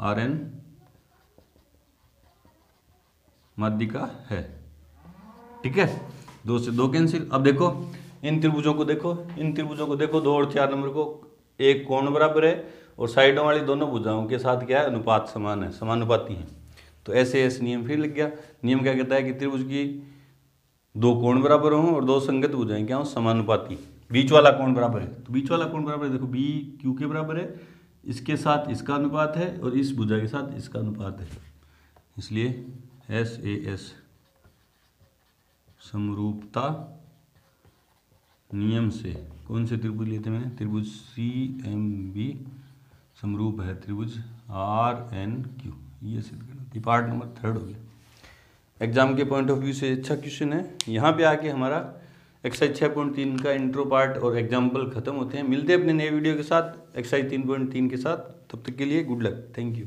आर एन माध्यिका है। ठीक है, 2 से 2 कैंसिल। अब देखो इन त्रिभुजों को देखो, इन त्रिभुजों को देखो 2 और 4 नंबर को, एक कोण बराबर है और साइडों वाली दोनों भुजाओं के साथ क्या है अनुपात समान है, समानुपाती है। तो ऐसे ऐसे नियम फिर लग गया। नियम क्या कहता है कि त्रिभुज की 2 कोण बराबर हों और 2 संगत भुजाएं क्या हो समानुपाती, बीच वाला कोण बराबर है। तो बीच वाला कोण बराबर है, देखो बी क्यू के बराबर है, इसके साथ इसका अनुपात है और इस भुजा के साथ इसका अनुपात है, इसलिए एस ए एस समरूपता नियम से कौन से त्रिभुज लिए थे मैंने? त्रिभुज सी एम बी समरूप है त्रिभुज आर एन क्यू, ये सिद्ध करना। पार्ट नंबर 3 हो गया। एग्जाम के पॉइंट ऑफ व्यू से अच्छा क्वेश्चन है। यहाँ पे आके हमारा एक्सरसाइज 6.3 का इंट्रो पार्ट और एग्जाम्पल खत्म होते हैं। मिलते हैं अपने नए वीडियो के साथ एक्सरसाइज 3.3 के साथ। तब तक के लिए गुड लक, थैंक यू।